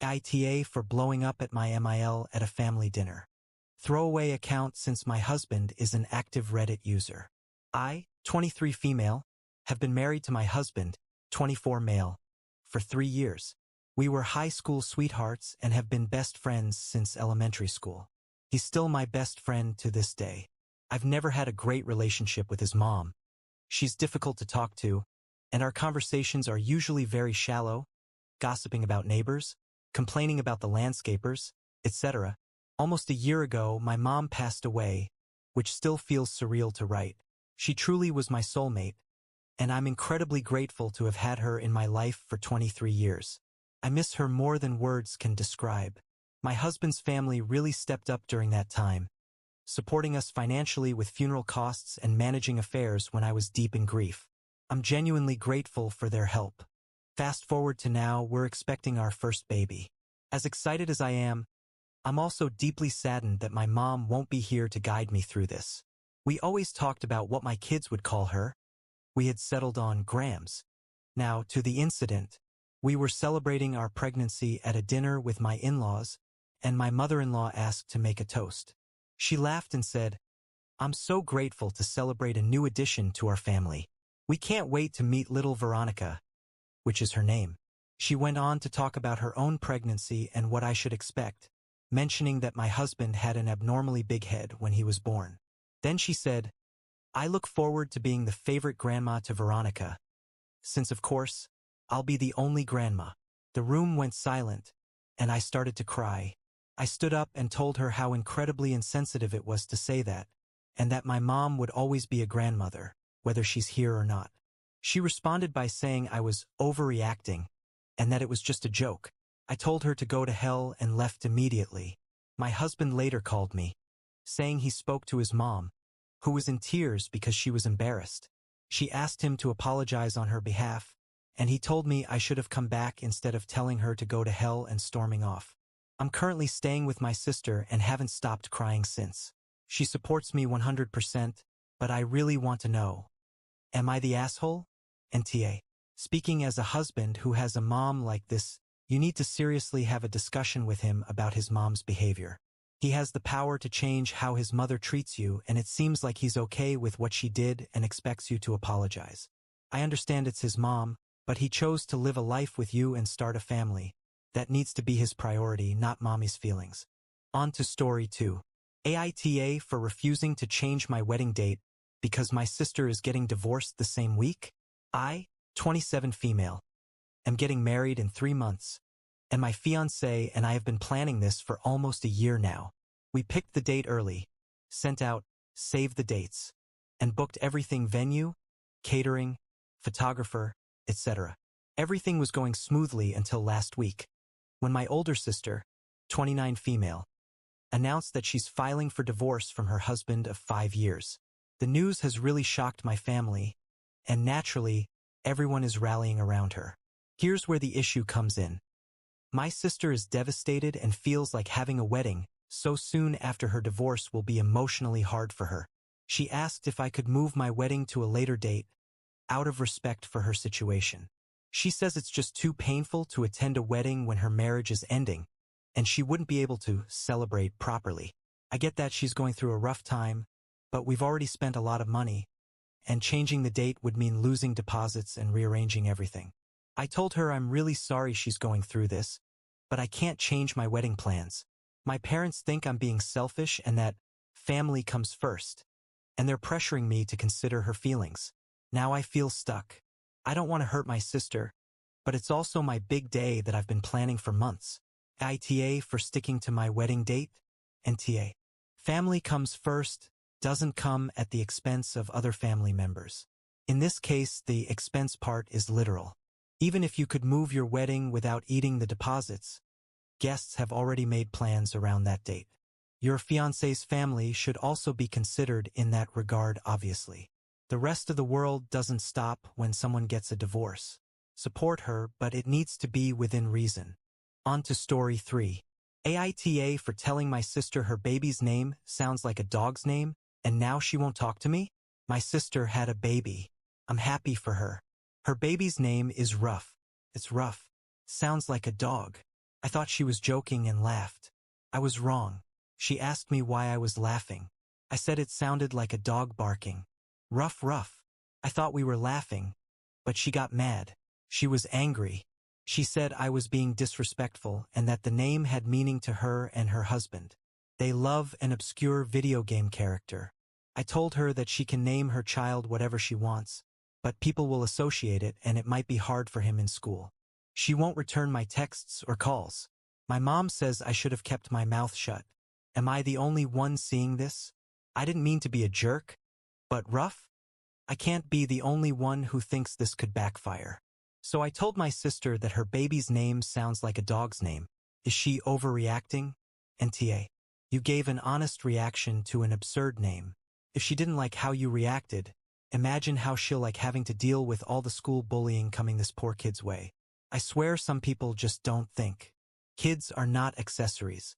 AITA for blowing up at my MIL at a family dinner. Throwaway account since my husband is an active Reddit user. I, 23 female, have been married to my husband, 24 male, for 3 years. We were high school sweethearts and have been best friends since elementary school. He's still my best friend to this day. I've never had a great relationship with his mom. She's difficult to talk to, and our conversations are usually very shallow, gossiping about neighbors, complaining about the landscapers, etc. Almost a year ago, my mom passed away, which still feels surreal to write. She truly was my soulmate, and I'm incredibly grateful to have had her in my life for 23 years. I miss her more than words can describe. My husband's family really stepped up during that time, supporting us financially with funeral costs and managing affairs when I was deep in grief. I'm genuinely grateful for their help. Fast forward to now, we're expecting our first baby. As excited as I am, I'm also deeply saddened that my mom won't be here to guide me through this. We always talked about what my kids would call her. We had settled on Grams. Now, to the incident. We were celebrating our pregnancy at a dinner with my in-laws, and my mother-in-law asked to make a toast. She laughed and said, "I'm so grateful to celebrate a new addition to our family. We can't wait to meet little Veronica," which is her name. She went on to talk about her own pregnancy and what I should expect, mentioning that my husband had an abnormally big head when he was born. Then she said, "I look forward to being the favorite grandma to Veronica, since of course, I'll be the only grandma." The room went silent, and I started to cry. I stood up and told her how incredibly insensitive it was to say that, and that my mom would always be a grandmother, whether she's here or not. She responded by saying I was overreacting, and that it was just a joke. I told her to go to hell and left immediately. My husband later called me, saying he spoke to his mom, who was in tears because she was embarrassed. She asked him to apologize on her behalf, and he told me I should have come back instead of telling her to go to hell and storming off. I'm currently staying with my sister and haven't stopped crying since. She supports me 100%, but I really want to know, am I the asshole? NTA. Speaking as a husband who has a mom like this, you need to seriously have a discussion with him about his mom's behavior. He has the power to change how his mother treats you, and it seems like he's okay with what she did and expects you to apologize. I understand it's his mom, but he chose to live a life with you and start a family. That needs to be his priority, not mommy's feelings. On to story 2. AITA for refusing to change my wedding date because my sister is getting divorced the same week. I, 27 female, am getting married in 3 months, and my fiancé and I have been planning this for almost a year now. We picked the date early, sent out save the dates, and booked everything: venue, catering, photographer, etc. Everything was going smoothly until last week, when my older sister, 29 female, announced that she's filing for divorce from her husband of 5 years. The news has really shocked my family, and naturally, everyone is rallying around her. Here's where the issue comes in. My sister is devastated and feels like having a wedding so soon after her divorce will be emotionally hard for her. She asked if I could move my wedding to a later date, out of respect for her situation. She says it's just too painful to attend a wedding when her marriage is ending, and she wouldn't be able to celebrate properly. I get that she's going through a rough time, but we've already spent a lot of money, and changing the date would mean losing deposits and rearranging everything. I told her I'm really sorry she's going through this, but I can't change my wedding plans. My parents think I'm being selfish and that family comes first, and they're pressuring me to consider her feelings. Now I feel stuck. I don't want to hurt my sister, but it's also my big day that I've been planning for months. ITA for sticking to my wedding date. NTA. Family comes first, doesn't come at the expense of other family members. In this case, the expense part is literal. Even if you could move your wedding without eating the deposits, guests have already made plans around that date. Your fiancé's family should also be considered in that regard, obviously. The rest of the world doesn't stop when someone gets a divorce. Support her, but it needs to be within reason. On to story 3. AITA for telling my sister her baby's name sounds like a dog's name, and now she won't talk to me? My sister had a baby. I'm happy for her. Her baby's name is Ruff. It's Ruff. Sounds like a dog. I thought she was joking and laughed. I was wrong. She asked me why I was laughing. I said it sounded like a dog barking. Ruff, ruff. I thought we were laughing, but she got mad. She was angry. She said I was being disrespectful and that the name had meaning to her and her husband. They love an obscure video game character. I told her that she can name her child whatever she wants, but people will associate it and it might be hard for him in school. She won't return my texts or calls. My mom says I should have kept my mouth shut. Am I the only one seeing this? I didn't mean to be a jerk, but rough? I can't be the only one who thinks this could backfire. So I told my sister that her baby's name sounds like a dog's name. Is she overreacting? NTA. You gave an honest reaction to an absurd name. If she didn't like how you reacted, imagine how she'll like having to deal with all the school bullying coming this poor kid's way. I swear some people just don't think. Kids are not accessories.